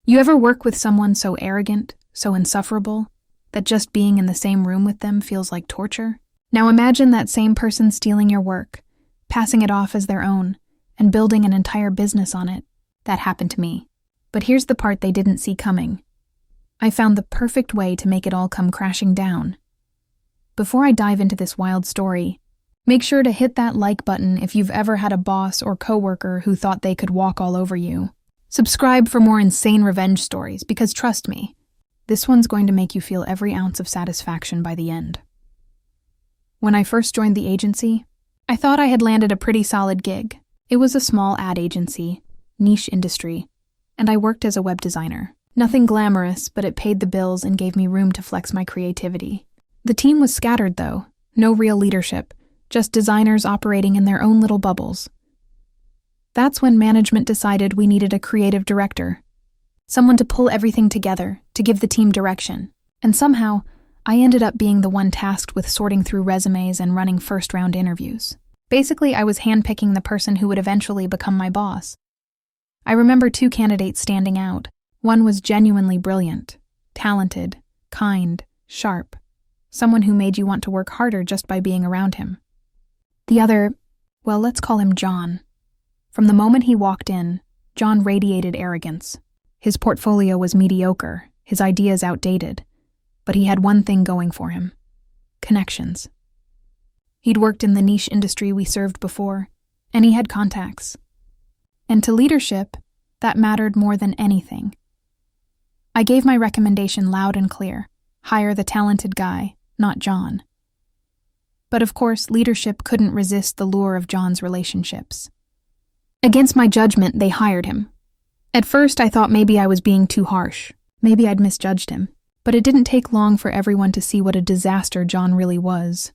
You ever work with someone so arrogant, so insufferable, that just being in the same room with them feels like torture? Now imagine that same person stealing your work, passing it off as their own, and building an entire business on it. That happened to me. But here's the part they didn't see coming. I found the perfect way to make it all come crashing down. Before I dive into this wild story, make sure to hit that like button if you've ever had a boss or coworker who thought they could walk all over you. Subscribe for more insane revenge stories, because trust me, this one's going to make you feel every ounce of satisfaction by the end. When I first joined the agency, I thought I had landed a pretty solid gig. It was a small ad agency, niche industry, and I worked as a web designer. Nothing glamorous, but it paid the bills and gave me room to flex my creativity. The team was scattered, though. No real leadership, just designers operating in their own little bubbles. That's when management decided we needed a creative director, someone to pull everything together, to give the team direction. And somehow, I ended up being the one tasked with sorting through resumes and running first-round interviews. Basically, I was handpicking the person who would eventually become my boss. I remember 2 candidates standing out. One was genuinely brilliant, talented, kind, sharp, someone who made you want to work harder just by being around him. The other, well, let's call him John. From the moment he walked in, John radiated arrogance. His portfolio was mediocre, his ideas outdated, but he had one thing going for him: connections. He'd worked in the niche industry we served before, and he had contacts. And to leadership, that mattered more than anything. I gave my recommendation loud and clear: hire the talented guy, not John. But of course, leadership couldn't resist the lure of John's relationships. Against my judgment, they hired him. At first, I thought maybe I was being too harsh. Maybe I'd misjudged him. But it didn't take long for everyone to see what a disaster John really was.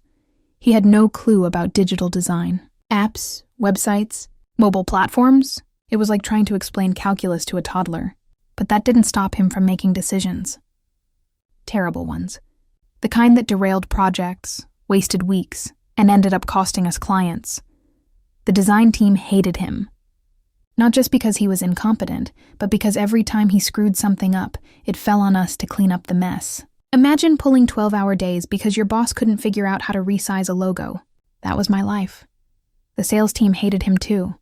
He had no clue about digital design. Apps, websites, mobile platforms. It was like trying to explain calculus to a toddler. But that didn't stop him from making decisions. Terrible ones. The kind that derailed projects, wasted weeks, and ended up costing us clients. The design team hated him. Not just because he was incompetent, but because every time he screwed something up, it fell on us to clean up the mess. Imagine pulling 12-hour days because your boss couldn't figure out how to resize a logo. That was my life. The sales team hated him too.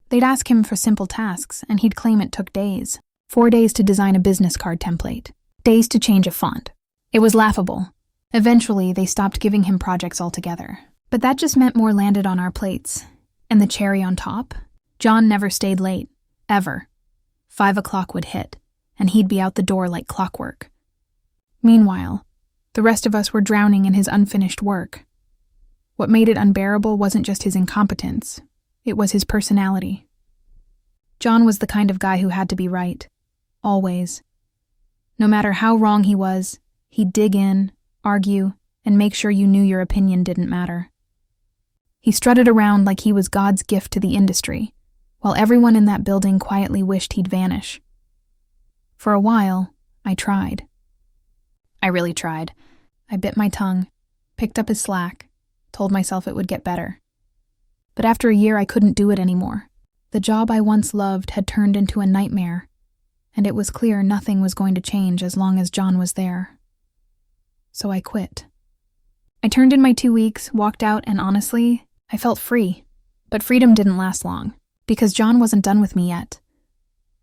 They'd ask him for simple tasks, and he'd claim it took days. 4 days to design a business card template. Days to change a font. It was laughable. Eventually, they stopped giving him projects altogether. But that just meant more landed on our plates. And the cherry on top? John never stayed late, ever. 5 o'clock would hit, and he'd be out the door like clockwork. Meanwhile, the rest of us were drowning in his unfinished work. What made it unbearable wasn't just his incompetence, it was his personality. John was the kind of guy who had to be right, always. No matter how wrong he was, he'd dig in, argue, and make sure you knew your opinion didn't matter. He strutted around like he was God's gift to the industry, while everyone in that building quietly wished he'd vanish. For a while, I tried. I really tried. I bit my tongue, picked up his slack, told myself it would get better. But after a year, I couldn't do it anymore. The job I once loved had turned into a nightmare, and it was clear nothing was going to change as long as John was there. So I quit. I turned in my 2 weeks, walked out, and honestly, I felt free. But freedom didn't last long, because John wasn't done with me yet.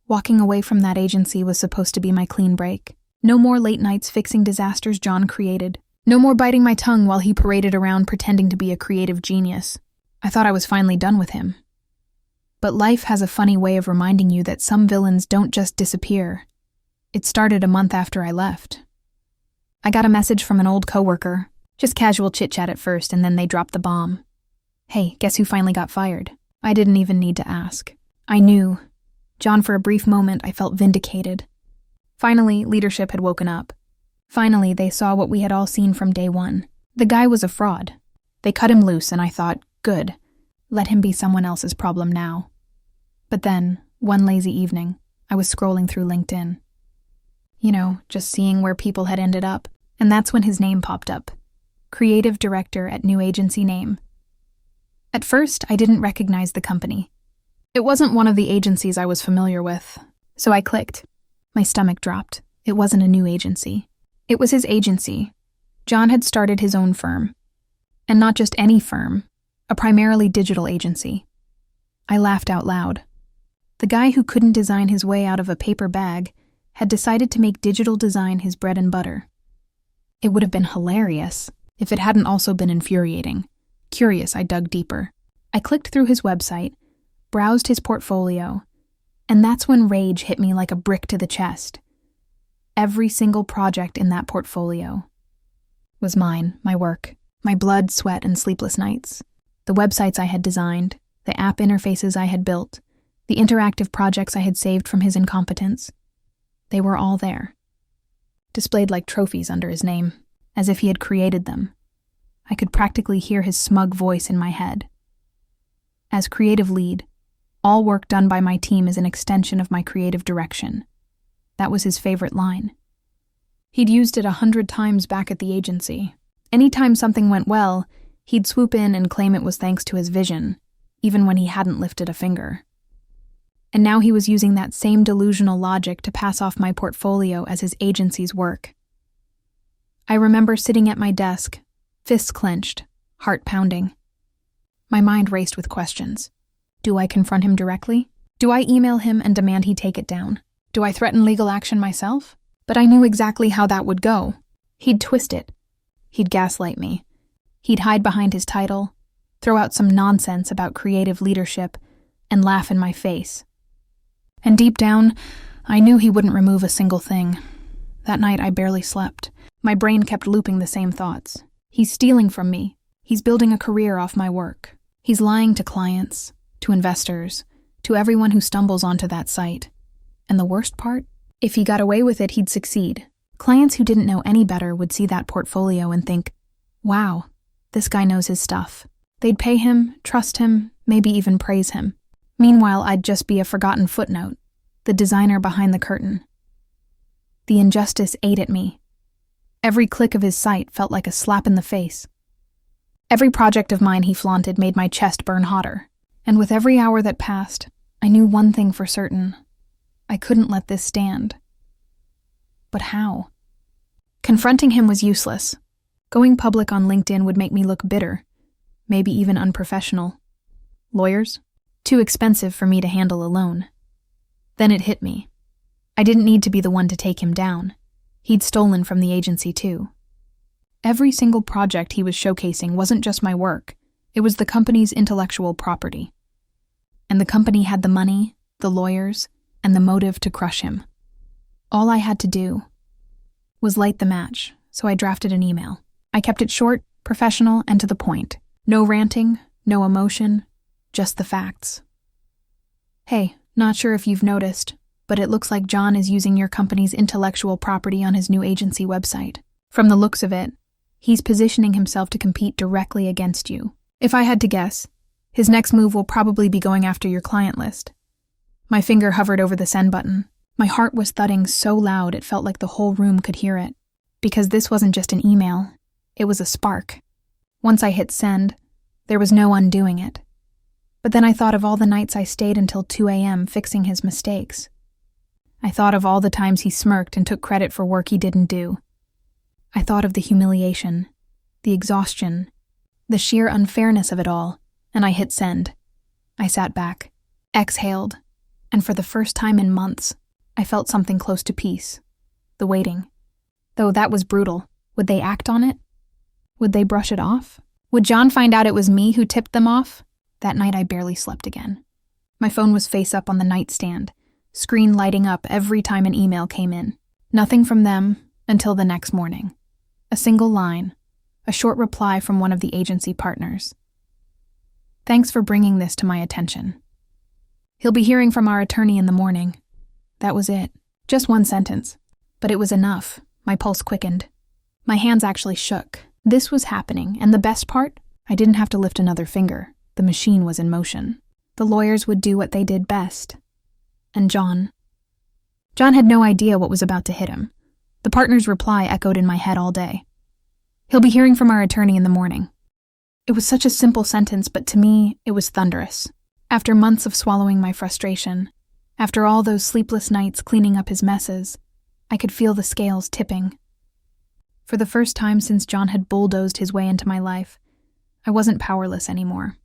Walking away from that agency was supposed to be my clean break. No more late nights fixing disasters John created. No more biting my tongue while he paraded around pretending to be a creative genius. I thought I was finally done with him. But life has a funny way of reminding you that some villains don't just disappear. It started a month after I left. I got a message from an old coworker. Just casual chit-chat at first, and then they dropped the bomb. Hey, guess who finally got fired? I didn't even need to ask. I knew. John, for a brief moment, I felt vindicated. Finally, leadership had woken up. Finally, they saw what we had all seen from day one. The guy was a fraud. They cut him loose, and I thought, good. Let him be someone else's problem now. But then, one lazy evening, I was scrolling through LinkedIn. Just seeing where people had ended up. And that's when his name popped up. Creative director at new agency name. At first, I didn't recognize the company. It wasn't one of the agencies I was familiar with, so I clicked. My stomach dropped. It wasn't a new agency. It was his agency. John had started his own firm. And not just any firm, a primarily digital agency. I laughed out loud. The guy who couldn't design his way out of a paper bag had decided to make digital design his bread and butter. It would have been hilarious if it hadn't also been infuriating. Curious, I dug deeper. I clicked through his website, browsed his portfolio, and that's when rage hit me like a brick to the chest. Every single project in that portfolio was mine, my work, my blood, sweat, and sleepless nights. The websites I had designed, the app interfaces I had built, the interactive projects I had saved from his incompetence. They were all there, displayed like trophies under his name, as if he had created them. I could practically hear his smug voice in my head. As creative lead, all work done by my team is an extension of my creative direction. That was his favorite line. He'd used it 100 times back at the agency. Anytime something went well, he'd swoop in and claim it was thanks to his vision, even when he hadn't lifted a finger. And now he was using that same delusional logic to pass off my portfolio as his agency's work. I remember sitting at my desk, fists clenched, heart pounding. My mind raced with questions. Do I confront him directly? Do I email him and demand he take it down? Do I threaten legal action myself? But I knew exactly how that would go. He'd twist it. He'd gaslight me. He'd hide behind his title, throw out some nonsense about creative leadership, and laugh in my face. And deep down, I knew he wouldn't remove a single thing. That night I barely slept. My brain kept looping the same thoughts. He's stealing from me. He's building a career off my work. He's lying to clients, to investors, to everyone who stumbles onto that site. And the worst part? If he got away with it, he'd succeed. Clients who didn't know any better would see that portfolio and think, wow, this guy knows his stuff. They'd pay him, trust him, maybe even praise him. Meanwhile, I'd just be a forgotten footnote, the designer behind the curtain. The injustice ate at me. Every click of his site felt like a slap in the face. Every project of mine he flaunted made my chest burn hotter. And with every hour that passed, I knew one thing for certain. I couldn't let this stand. But how? Confronting him was useless. Going public on LinkedIn would make me look bitter, maybe even unprofessional. Lawyers? Too expensive for me to handle alone. Then it hit me. I didn't need to be the one to take him down. He'd stolen from the agency too. Every single project he was showcasing wasn't just my work, it was the company's intellectual property. And the company had the money, the lawyers, and the motive to crush him. All I had to do was light the match, so I drafted an email. I kept it short, professional, and to the point. No ranting, no emotion, just the facts. Hey, not sure if you've noticed, but it looks like John is using your company's intellectual property on his new agency website. From the looks of it, he's positioning himself to compete directly against you. If I had to guess, his next move will probably be going after your client list. My finger hovered over the send button. My heart was thudding so loud it felt like the whole room could hear it. Because this wasn't just an email, it was a spark. Once I hit send, there was no undoing it. But then I thought of all the nights I stayed until 2 a.m. fixing his mistakes. I thought of all the times he smirked and took credit for work he didn't do. I thought of the humiliation, the exhaustion, the sheer unfairness of it all, and I hit send. I sat back, exhaled, and for the first time in months, I felt something close to peace. The waiting. Though that was brutal, would they act on it? Would they brush it off? Would John find out it was me who tipped them off? That night I barely slept again. My phone was face up on the nightstand, screen lighting up every time an email came in. Nothing from them until the next morning. A single line, a short reply from one of the agency partners. Thanks for bringing this to my attention. He'll be hearing from our attorney in the morning. That was it. Just one sentence. But it was enough. My pulse quickened. My hands actually shook. This was happening, and the best part? I didn't have to lift another finger. The machine was in motion. The lawyers would do what they did best. And John had no idea what was about to hit him. The partner's reply echoed in my head all day. He'll be hearing from our attorney in the morning. It was such a simple sentence, but to me, it was thunderous. After months of swallowing my frustration, After all those sleepless nights cleaning up his messes, I could feel the scales tipping. For the first time since John had bulldozed his way into my life, I wasn't powerless anymore.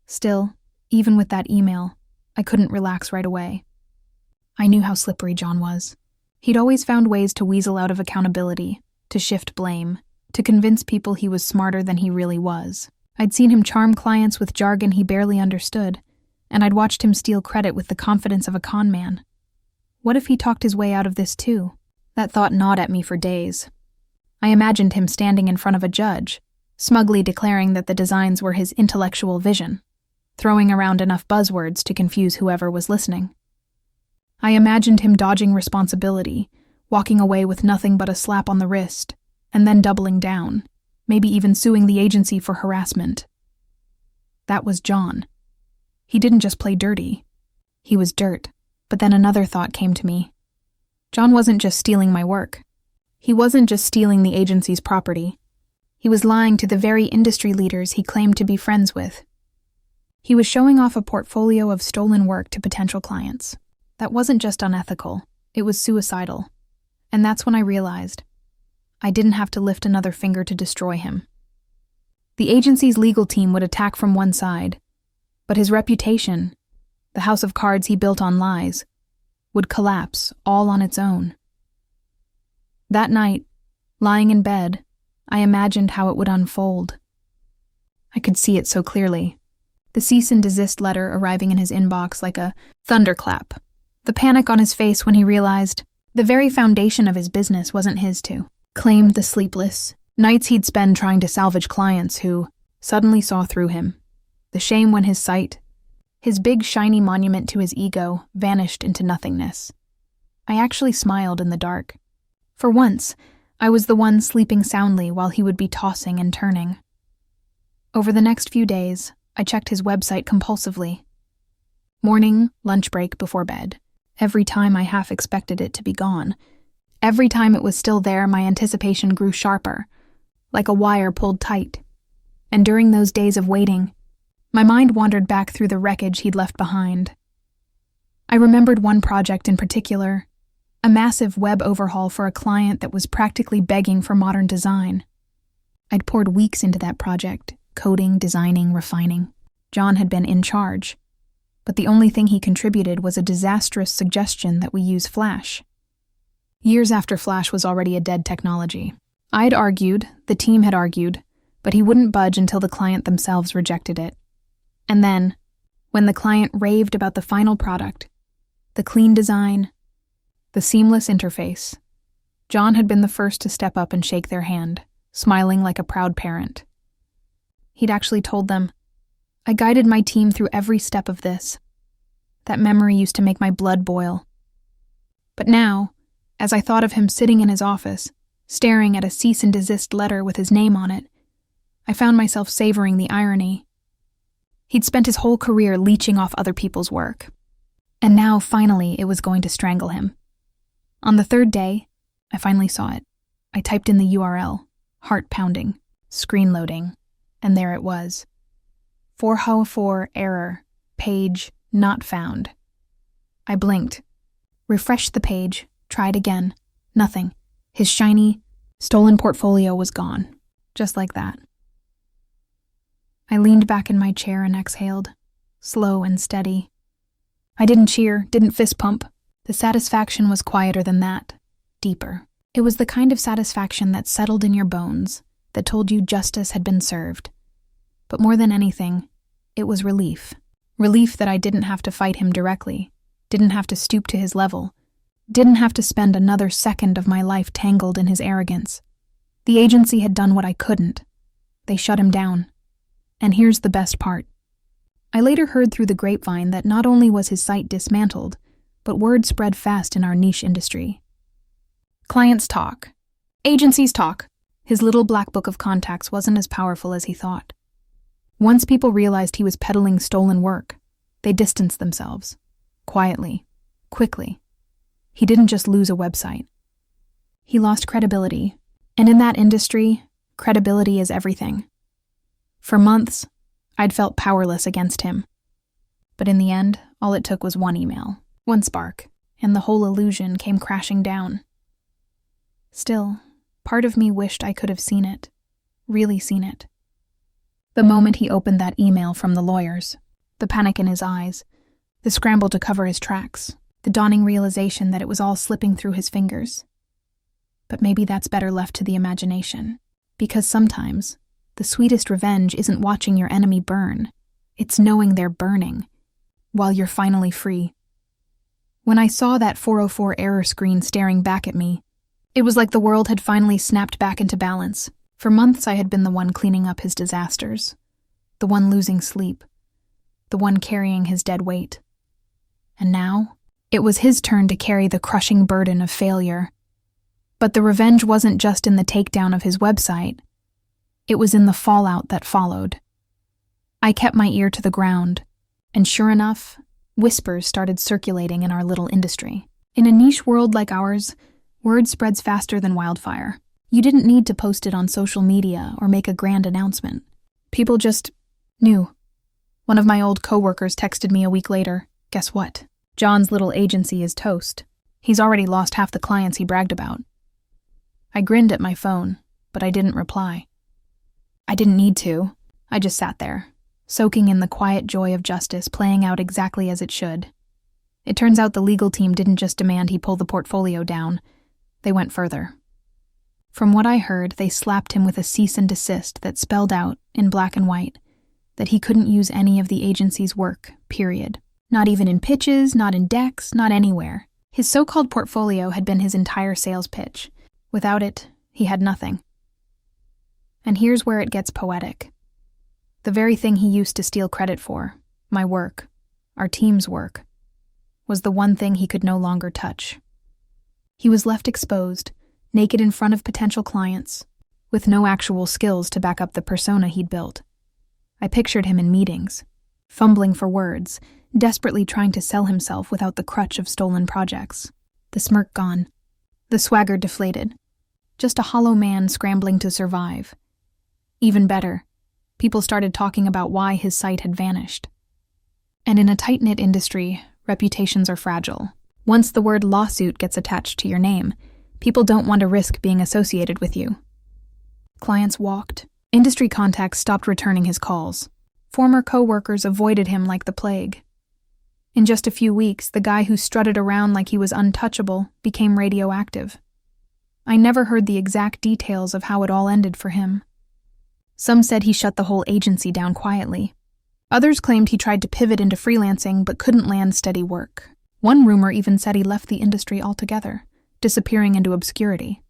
Still, even with that email, I couldn't relax right away. I knew how slippery John was. He'd always found ways to weasel out of accountability, to shift blame, to convince people he was smarter than he really was. I'd seen him charm clients with jargon he barely understood, and I'd watched him steal credit with the confidence of a con man. What if he talked his way out of this too? That thought gnawed at me for days. I imagined him standing in front of a judge, smugly declaring that the designs were his intellectual vision, throwing around enough buzzwords to confuse whoever was listening. I imagined him dodging responsibility, walking away with nothing but a slap on the wrist, and then doubling down, maybe even suing the agency for harassment. That was John. He didn't just play dirty. He was dirt. But then another thought came to me. John wasn't just stealing my work. He wasn't just stealing the agency's property. He was lying to the very industry leaders he claimed to be friends with. He was showing off a portfolio of stolen work to potential clients. That wasn't just unethical, it was suicidal. And that's when I realized I didn't have to lift another finger to destroy him. The agency's legal team would attack from one side, but his reputation, the house of cards he built on lies, would collapse all on its own. That night, lying in bed, I imagined how it would unfold. I could see it so clearly. The cease and desist letter arriving in his inbox like a thunderclap. The panic on his face when he realized the very foundation of his business wasn't his to. Claimed the sleepless nights he'd spend trying to salvage clients who suddenly saw through him. The shame when his sight, his big shiny monument to his ego, vanished into nothingness. I actually smiled in the dark. For once, I was the one sleeping soundly while he would be tossing and turning. Over the next few days, I checked his website compulsively. Morning, lunch break, before bed. Every time I half expected it to be gone. Every time it was still there, my anticipation grew sharper, like a wire pulled tight. And during those days of waiting, my mind wandered back through the wreckage he'd left behind. I remembered one project in particular, a massive web overhaul for a client that was practically begging for modern design. I'd poured weeks into that project, coding, designing, refining. John had been in charge, but the only thing he contributed was a disastrous suggestion that we use Flash. Years after Flash was already a dead technology. I'd argued, the team had argued, but he wouldn't budge until the client themselves rejected it. And then, when the client raved about the final product, the clean design, the seamless interface, John had been the first to step up and shake their hand, smiling like a proud parent. He'd actually told them, "I guided my team through every step of this." That memory used to make my blood boil. But now, as I thought of him sitting in his office, staring at a cease and desist letter with his name on it, I found myself savoring the irony. He'd spent his whole career leeching off other people's work. And now, finally, it was going to strangle him. On the third day, I finally saw it. I typed in the URL, heart pounding, screen loading, and there it was. 404 error, page not found. I blinked, refreshed the page, tried again. Nothing. His shiny, stolen portfolio was gone. Just like that. I leaned back in my chair and exhaled, slow and steady. I didn't cheer, didn't fist pump. The satisfaction was quieter than that, deeper. It was the kind of satisfaction that settled in your bones, that told you justice had been served. But more than anything, it was relief. Relief that I didn't have to fight him directly, didn't have to stoop to his level, didn't have to spend another second of my life tangled in his arrogance. The agency had done what I couldn't. They shut him down. And here's the best part. I later heard through the grapevine that not only was his site dismantled, but word spread fast in our niche industry. Clients talk. Agencies talk. His little black book of contacts wasn't as powerful as he thought. Once people realized he was peddling stolen work, they distanced themselves. Quietly. Quickly. He didn't just lose a website. He lost credibility. And in that industry, credibility is everything. For months, I'd felt powerless against him. But in the end, all it took was one email. One spark, and the whole illusion came crashing down. Still, part of me wished I could have seen it, really seen it. The moment he opened that email from the lawyers, the panic in his eyes, the scramble to cover his tracks, the dawning realization that it was all slipping through his fingers. But maybe that's better left to the imagination, because sometimes the sweetest revenge isn't watching your enemy burn, it's knowing they're burning, while you're finally free. When I saw that 404 error screen staring back at me, it was like the world had finally snapped back into balance. For months I had been the one cleaning up his disasters, the one losing sleep, the one carrying his dead weight. And now, it was his turn to carry the crushing burden of failure. But the revenge wasn't just in the takedown of his website. It was in the fallout that followed. I kept my ear to the ground, and sure enough, whispers started circulating in our little industry. In a niche world like ours, word spreads faster than wildfire. You didn't need to post it on social media or make a grand announcement. People just knew. One of my old coworkers texted me a week later. Guess what? John's little agency is toast. He's already lost half the clients he bragged about. I grinned at my phone, but I didn't reply. I didn't need to. I just sat there, soaking in the quiet joy of justice playing out exactly as it should. It turns out the legal team didn't just demand he pull the portfolio down. They went further. From what I heard, they slapped him with a cease and desist that spelled out, in black and white, that he couldn't use any of the agency's work, period. Not even in pitches, not in decks, not anywhere. His so-called portfolio had been his entire sales pitch. Without it, he had nothing. And here's where it gets poetic. The very thing he used to steal credit for, my work, our team's work, was the one thing he could no longer touch. He was left exposed, naked in front of potential clients, with no actual skills to back up the persona he'd built. I pictured him in meetings, fumbling for words, desperately trying to sell himself without the crutch of stolen projects. The smirk gone, the swagger deflated, just a hollow man scrambling to survive. Even better, people started talking about why his site had vanished. And in a tight-knit industry, reputations are fragile. Once the word lawsuit gets attached to your name, people don't want to risk being associated with you. Clients walked. Industry contacts stopped returning his calls. Former coworkers avoided him like the plague. In just a few weeks, the guy who strutted around like he was untouchable became radioactive. I never heard the exact details of how it all ended for him. Some said he shut the whole agency down quietly. Others claimed he tried to pivot into freelancing but couldn't land steady work. One rumor even said he left the industry altogether, disappearing into obscurity.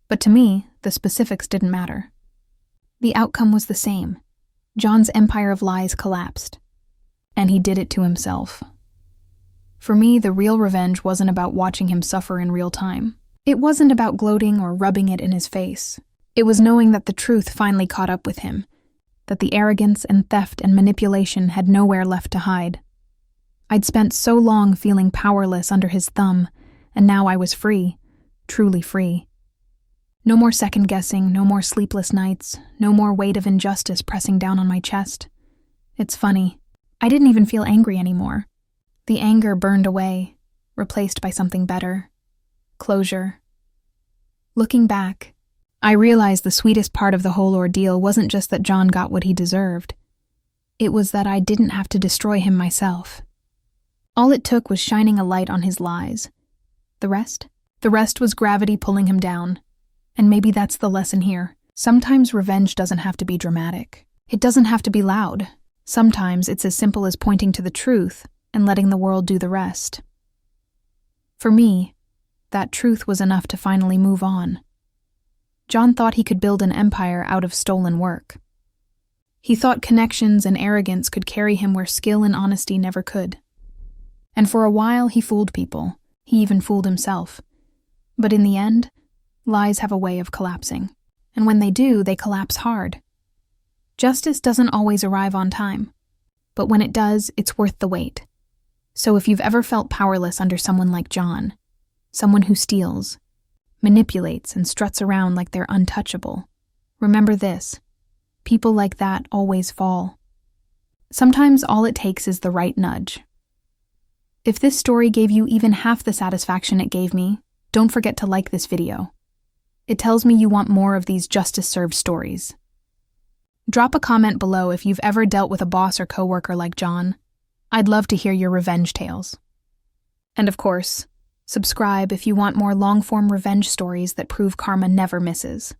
But to me, the specifics didn't matter. The outcome was the same. John's empire of lies collapsed. And he did it to himself. For me, the real revenge wasn't about watching him suffer in real time. It wasn't about gloating or rubbing it in his face. It was knowing that the truth finally caught up with him, that the arrogance and theft and manipulation had nowhere left to hide. I'd spent so long feeling powerless under his thumb, and now I was free, truly free. No more second-guessing, no more sleepless nights, no more weight of injustice pressing down on my chest. It's funny, I didn't even feel angry anymore. The anger burned away, replaced by something better. Closure. Looking back, I realized the sweetest part of the whole ordeal wasn't just that John got what he deserved. It was that I didn't have to destroy him myself. All it took was shining a light on his lies. The rest was gravity pulling him down. And maybe that's the lesson here. Sometimes revenge doesn't have to be dramatic. It doesn't have to be loud. Sometimes it's as simple as pointing to the truth and letting the world do the rest. For me, that truth was enough to finally move on. John thought he could build an empire out of stolen work. He thought connections and arrogance could carry him where skill and honesty never could. And for a while he fooled people. He even fooled himself. But in the end, lies have a way of collapsing. And when they do, they collapse hard. Justice doesn't always arrive on time. But when it does, it's worth the wait. So if you've ever felt powerless under someone like John, someone who steals, manipulates, and struts around like they're untouchable, remember this: people like that always fall. Sometimes all it takes is the right nudge. If this story gave you even half the satisfaction it gave me, don't forget to like this video. It tells me you want more of these justice-served stories. Drop a comment below if you've ever dealt with a boss or coworker like John. I'd love to hear your revenge tales. And of course, subscribe if you want more long-form revenge stories that prove karma never misses.